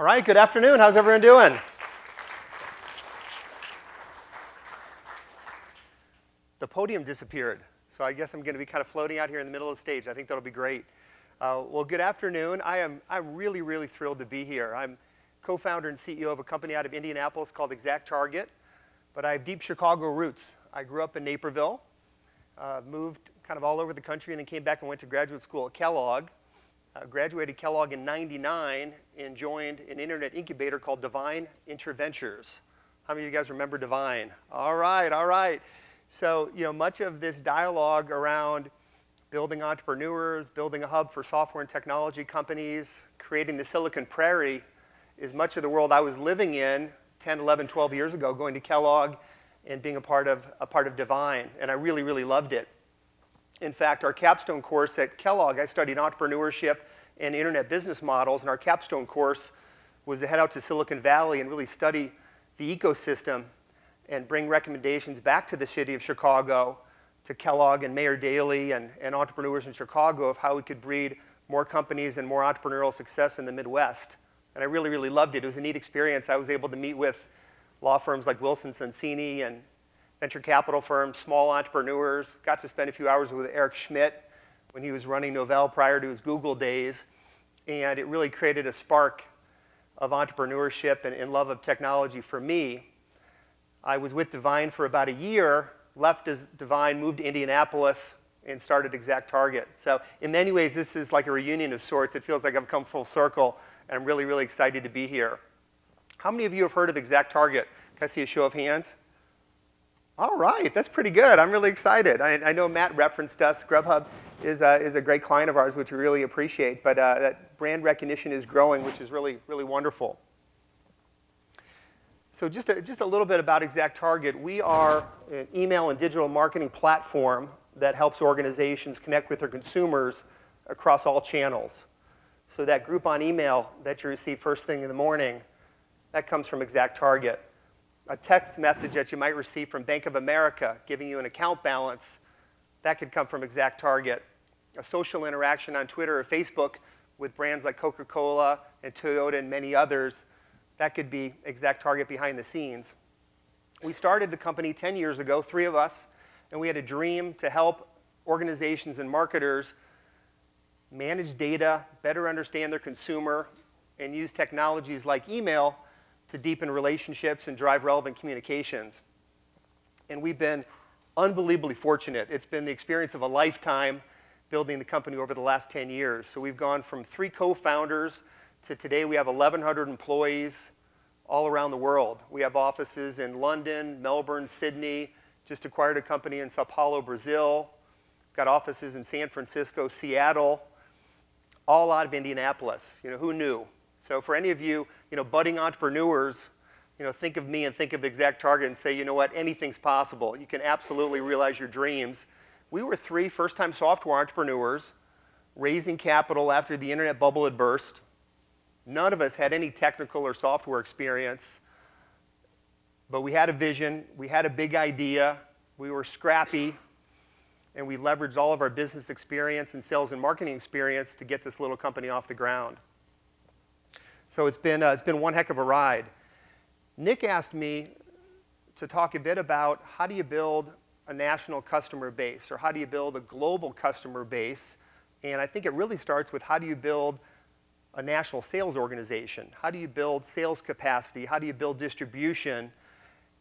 All right, good afternoon. How's everyone doing? The podium disappeared, so I guess I'm going to be kind of floating out here in the middle of the stage. I think that'll be great. Well, good afternoon. I'm really, really thrilled to be here. I'm co-founder and CEO of a company out of Indianapolis called ExactTarget, but I have deep Chicago roots. I grew up in Naperville, moved kind of all over the country, and then came back and went to graduate school at Kellogg. Graduated Kellogg in '99 and joined an internet incubator called Divine Interventures. How many of you guys remember Divine? All right, all right. So, much of this dialogue around building entrepreneurs, building a hub for software and technology companies, creating the Silicon Prairie is much of the world I was living in 10, 11, 12 years ago, going to Kellogg and being a part of Divine. And I really, really loved it. In fact, our capstone course at Kellogg, I studied entrepreneurship and internet business models, and our capstone course was to head out to Silicon Valley and really study the ecosystem and bring recommendations back to the city of Chicago, to Kellogg and Mayor Daley and entrepreneurs in Chicago of how we could breed more companies and more entrepreneurial success in the Midwest. And I really, really loved it. It was a neat experience. I was able to meet with law firms like Wilson Sonsini and venture capital firms, small entrepreneurs. Got to spend a few hours with Eric Schmidt when he was running Novell prior to his Google days. And it really created a spark of entrepreneurship and love of technology for me. I was with Divine for about a year, left as Divine, moved to Indianapolis, and started ExactTarget. So in many ways, this is like a reunion of sorts. It feels like I've come full circle, and I'm really, really excited to be here. How many of you have heard of ExactTarget? Can I see a show of hands? All right, that's pretty good. I'm really excited. I know Matt referenced us. Grubhub is a great client of ours, which we really appreciate. But that brand recognition is growing, which is really, really wonderful. So just a little bit about ExactTarget. We are an email and digital marketing platform that helps organizations connect with their consumers across all channels. So that Groupon email that you receive first thing in the morning, that comes from ExactTarget. A text message that you might receive from Bank of America giving you an account balance, that could come from ExactTarget. A social interaction on Twitter or Facebook with brands like Coca-Cola and Toyota and many others, that could be ExactTarget behind the scenes. We started the company 10 years ago, 3 of us, and we had a dream to help organizations and marketers manage data, better understand their consumer, and use technologies like email to deepen relationships and drive relevant communications. And we've been unbelievably fortunate. It's been the experience of a lifetime building the company over the last 10 years. So we've gone from 3 co-founders to today we have 1,100 employees all around the world. We have offices in London, Melbourne, Sydney, just acquired a company in Sao Paulo, Brazil, got offices in San Francisco, Seattle, all out of Indianapolis. Who knew? So for any of you, budding entrepreneurs, think of me and think of ExactTarget and say, you know what, anything's possible. You can absolutely realize your dreams. We were 3 first-time software entrepreneurs raising capital after the internet bubble had burst. None of us had any technical or software experience, but we had a vision, we had a big idea, we were scrappy, and we leveraged all of our business experience and sales and marketing experience to get this little company off the ground. So it's been one heck of a ride. Nick asked me to talk a bit about how do you build a national customer base, or how do you build a global customer base, and I think it really starts with how do you build a national sales organization? How do you build sales capacity? How do you build distribution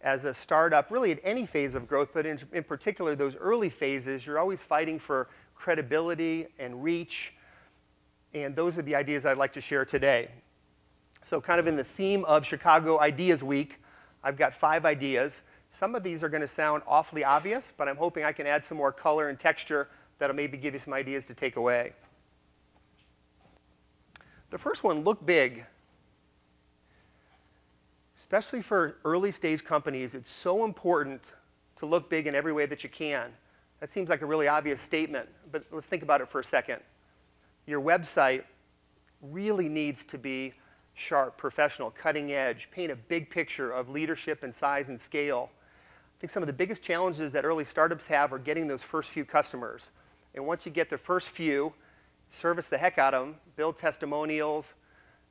as a startup, really at any phase of growth, but in particular those early phases, you're always fighting for credibility and reach, and those are the ideas I'd like to share today. So kind of in the theme of Chicago Ideas Week, I've got 5 ideas. Some of these are going to sound awfully obvious, but I'm hoping I can add some more color and texture that'll maybe give you some ideas to take away. The first one, look big. Especially for early stage companies, it's so important to look big in every way that you can. That seems like a really obvious statement, but let's think about it for a second. Your website really needs to be sharp, professional, cutting edge, paint a big picture of leadership and size and scale. I think some of the biggest challenges that early startups have are getting those first few customers. And once you get the first few, service the heck out of them, build testimonials,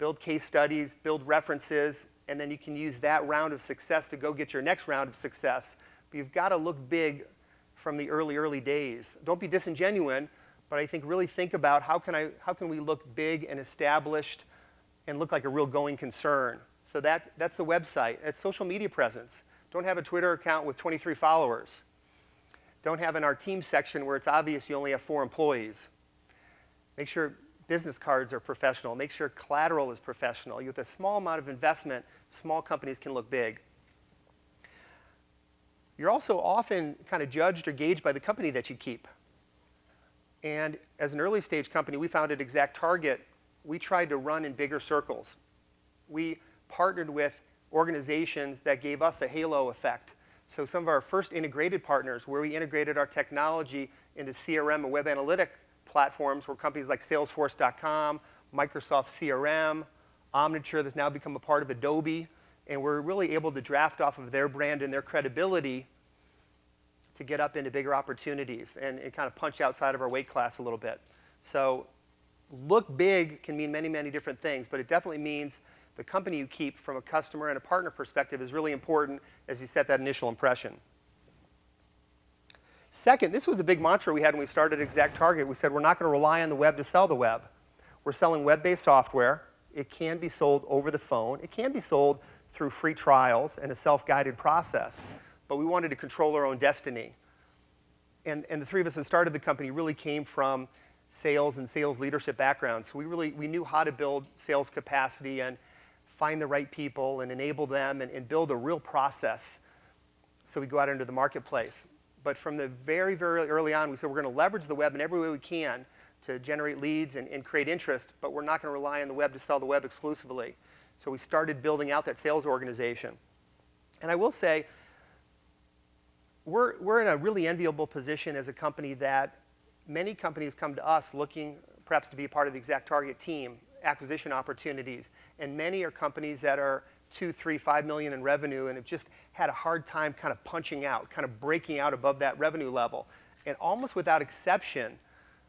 build case studies, build references, and then you can use that round of success to go get your next round of success. But you've got to look big from the early days. Don't be disingenuous, but I think really think about how can we look big and established and look like a real going concern. So that's the website. It's social media presence. Don't have a Twitter account with 23 followers. Don't have in our team section where it's obvious you only have 4 employees. Make sure business cards are professional. Make sure collateral is professional. With a small amount of investment, small companies can look big. You're also often kind of judged or gauged by the company that you keep. And as an early stage company, we founded ExactTarget. We tried to run in bigger circles. We partnered with organizations that gave us a halo effect. So some of our first integrated partners, where we integrated our technology into CRM and web analytic platforms, were companies like Salesforce.com, Microsoft CRM, Omniture that's now become a part of Adobe. And we're really able to draft off of their brand and their credibility to get up into bigger opportunities and kind of punch outside of our weight class a little bit. So look big can mean many, many different things, but it definitely means the company you keep from a customer and a partner perspective is really important as you set that initial impression. Second, this was a big mantra we had when we started ExactTarget. We said we're not going to rely on the web to sell the web. We're selling web-based software. It can be sold over the phone. It can be sold through free trials and a self-guided process. But we wanted to control our own destiny. And the three of us that started the company really came from sales and sales leadership backgrounds. So we knew how to build sales capacity and find the right people and enable them and build a real process so we go out into the marketplace. But from the very, very early on, we said we're going to leverage the web in every way we can to generate leads and create interest, but we're not going to rely on the web to sell the web exclusively. So we started building out that sales organization. And I will say, we're in a really enviable position as a company that many companies come to us looking perhaps to be a part of the ExactTarget team, acquisition opportunities. And many are companies that are 2, 3, 5 million in revenue and have just had a hard time kind of punching out, kind of breaking out above that revenue level. And almost without exception,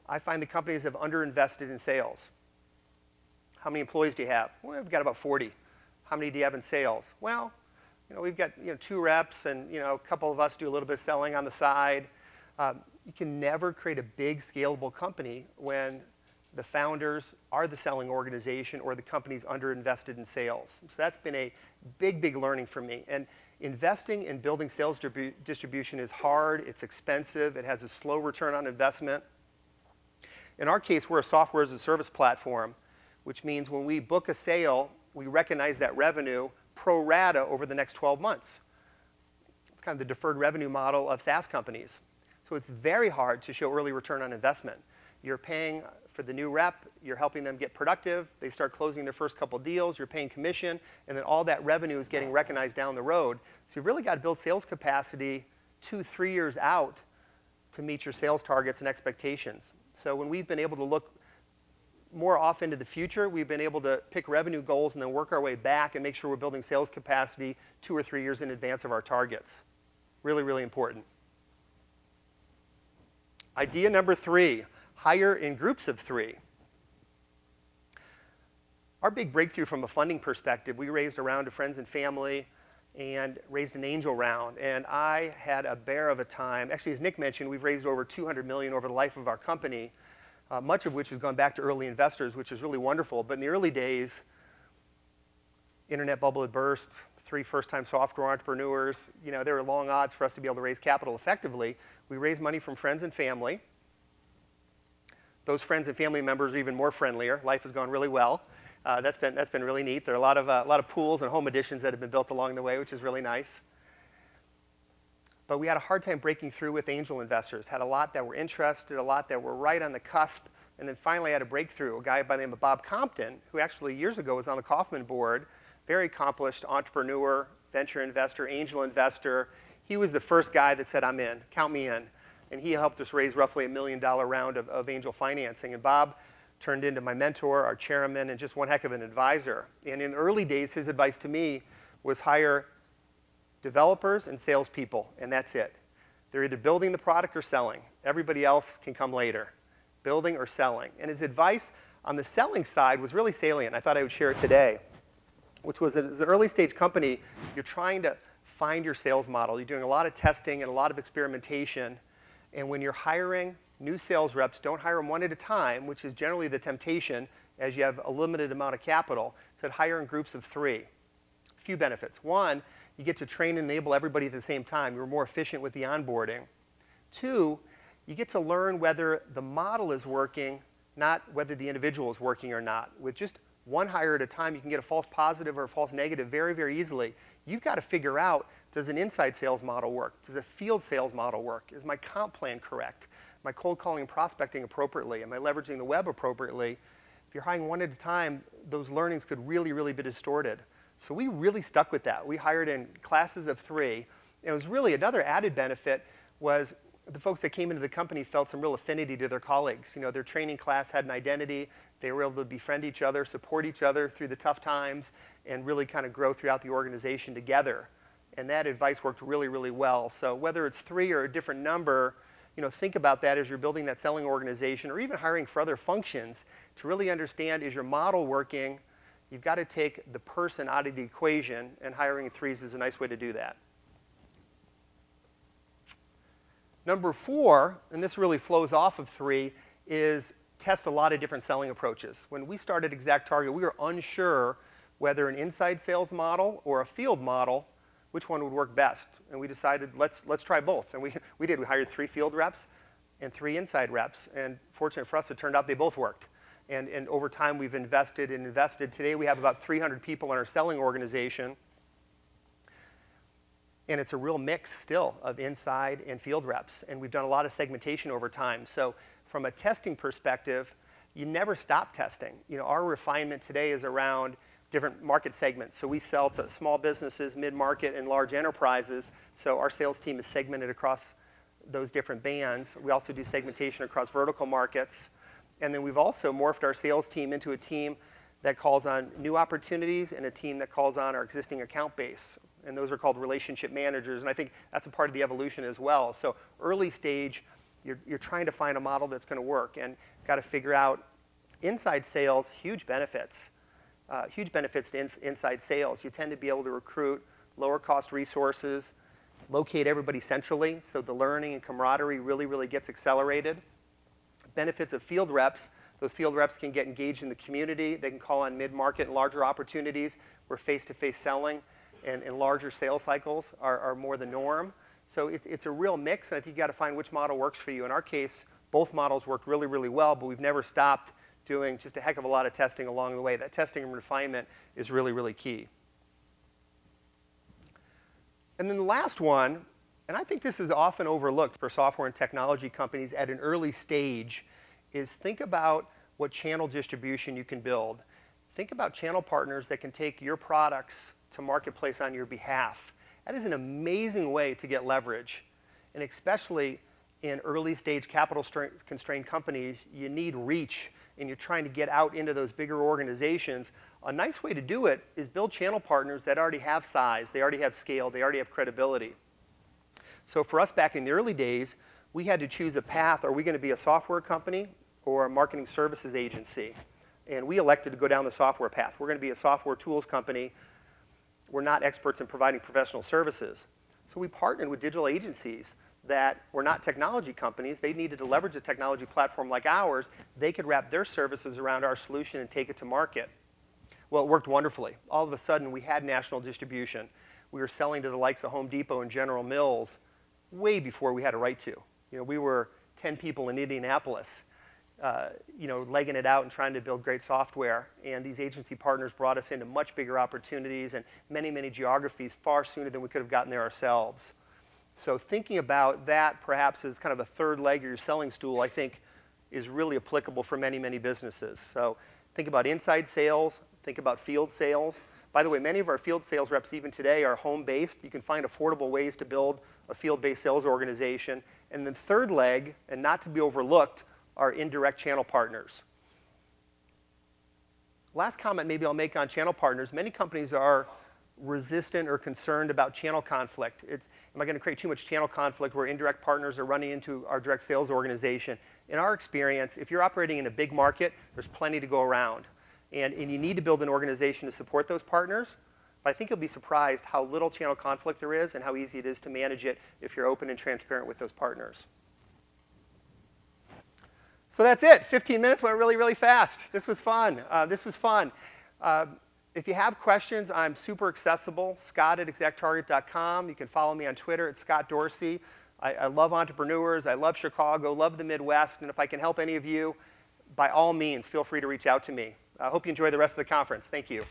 I find the companies have underinvested in sales. How many employees do you have? Well, we've got about 40. How many do you have in sales? Well, we've got 2 reps and a couple of us do a little bit of selling on the side. You can never create a big scalable company when the founders are the selling organization or the company's underinvested in sales. So that's been a big, big learning for me. And investing in building sales distribution is hard, it's expensive, it has a slow return on investment. In our case, we're a software as a service platform, which means when we book a sale, we recognize that revenue pro rata over the next 12 months. It's kind of the deferred revenue model of SaaS companies. So it's very hard to show early return on investment. You're paying for the new rep, you're helping them get productive, they start closing their first couple deals, you're paying commission, and then all that revenue is getting recognized down the road. So you've really got to build sales capacity 2, 3 years out to meet your sales targets and expectations. So when we've been able to look more off into the future, we've been able to pick revenue goals and then work our way back and make sure we're building sales capacity 2 or 3 years in advance of our targets. Really, really important. Idea number 3, hire in groups of 3. Our big breakthrough from a funding perspective, we raised a round of friends and family and raised an angel round. And I had a bear of a time. Actually, as Nick mentioned, we've raised over $200 million over the life of our company, much of which has gone back to early investors, which is really wonderful. But in the early days, internet bubble had burst, 3 first-time software entrepreneurs. There were long odds for us to be able to raise capital effectively. We raised money from friends and family. Those friends and family members are even more friendlier. Life has gone really well. That's been really neat. There are a lot of pools and home additions that have been built along the way, which is really nice. But we had a hard time breaking through with angel investors. Had a lot that were interested, a lot that were right on the cusp, and then finally had a breakthrough. A guy by the name of Bob Compton, who actually years ago was on the Kaufman board, very accomplished entrepreneur, venture investor, angel investor. He was the first guy that said, I'm in, count me in. And he helped us raise roughly $1 million round of angel financing. And Bob turned into my mentor, our chairman, and just one heck of an advisor. And in the early days, his advice to me was hire developers and salespeople, and that's it. They're either building the product or selling. Everybody else can come later, building or selling. And his advice, on the selling side was really salient. I thought I would share it today, which was as an early stage company, you're trying to find your sales model. You're doing a lot of testing and a lot of experimentation. And when you're hiring new sales reps, don't hire them one at a time, which is generally the temptation as you have a limited amount of capital. So hire in groups of 3. A few benefits. 1, you get to train and enable everybody at the same time. You're more efficient with the onboarding. 2, you get to learn whether the model is working, not whether the individual is working or not. With just one hire at a time, you can get a false positive or a false negative very, very easily. You've got to figure out, does an inside sales model work? Does a field sales model work? Is my comp plan correct? Am I cold calling and prospecting appropriately? Am I leveraging the web appropriately? If you're hiring one at a time, those learnings could really, really be distorted. So we really stuck with that. We hired in classes of 3. And it was really another added benefit was the folks that came into the company felt some real affinity to their colleagues. You know, their training class had an identity. They were able to befriend each other, support each other through the tough times, and really kind of grow throughout the organization together. And that advice worked really, really well. So whether it's 3 or a different number, you know, think about that as you're building that selling organization or even hiring for other functions to really understand, is your model working? You've got to take the person out of the equation, and hiring in 3s is a nice way to do that. Number 4, and this really flows off of 3, is test a lot of different selling approaches. When we started ExactTarget, we were unsure whether an inside sales model or a field model, which one would work best. And we decided, let's try both. And we did. We hired 3 field reps and 3 inside reps. And fortunately for us, it turned out they both worked. And over time, we've invested and invested. Today, we have about 300 people in our selling organization. And it's a real mix still of inside and field reps. And we've done a lot of segmentation over time. So from a testing perspective, you never stop testing. You know, our refinement today is around different market segments. So we sell to small businesses, mid-market, and large enterprises. So our sales team is segmented across those different bands. We also do segmentation across vertical markets. And then we've also morphed our sales team into a team that calls on new opportunities and a team that calls on our existing account base. And those are called relationship managers. And I think that's a part of the evolution as well. So early stage, you're trying to find a model that's going to work and got to figure out inside sales, huge benefits. Huge benefits to inside sales. You tend to be able to recruit lower cost resources, locate everybody centrally, so the learning and camaraderie really, really gets accelerated. Benefits of field reps, those field reps can get engaged in the community. They can call on mid-market and larger opportunities where face-to-face selling and larger sales cycles are more the norm. So it's a real mix, and I think you got to find which model works for you. In our case, both models worked really, really well, but we've never stopped doing just a heck of a lot of testing along the way. That testing and refinement is really, really key. And then the last one, and I think this is often overlooked for software and technology companies at an early stage, is think about what channel distribution you can build. Think about channel partners that can take your products to marketplace on your behalf. That is an amazing way to get leverage, and especially in early stage capital constrained companies, you need reach and you're trying to get out into those bigger organizations. A nice way to do it is build channel partners that already have size, they already have scale, they already have credibility. So for us back in the early days, we had to choose a path. Are we going to be a software company or a marketing services agency? And we elected to go down the software path. We're going to be a software tools company. We're not experts in providing professional services. So we partnered with digital agencies that were not technology companies. They needed to leverage a technology platform like ours. They could wrap their services around our solution and take it to market. Well, it worked wonderfully. All of a sudden, we had national distribution. We were selling to the likes of Home Depot and General Mills way before we had a right to. You know, we were 10 people in Indianapolis, you know, legging it out and trying to build great software. And these agency partners brought us into much bigger opportunities and many, many geographies far sooner than we could have gotten there ourselves. So thinking about that perhaps as kind of a third leg of your selling stool, I think is really applicable for many, many businesses. So think about inside sales, think about field sales. By the way, many of our field sales reps even today are home-based. You can find affordable ways to build a field-based sales organization. And then third leg, and not to be overlooked, are indirect channel partners. Last comment maybe I'll make on channel partners. Many companies are resistant or concerned about channel conflict. Am I going to create too much channel conflict where indirect partners are running into our direct sales organization? In our experience, if you're operating in a big market, there's plenty to go around. And you need to build an organization to support those partners. But I think you'll be surprised how little channel conflict there is and how easy it is to manage it if you're open and transparent with those partners. So that's it. 15 minutes went really, really fast. This was fun. If you have questions, I'm super accessible, scott@exacttarget.com. You can follow me on Twitter at Scott Dorsey. I love entrepreneurs. I love Chicago, love the Midwest. And if I can help any of you, by all means, feel free to reach out to me. I hope you enjoy the rest of the conference. Thank you.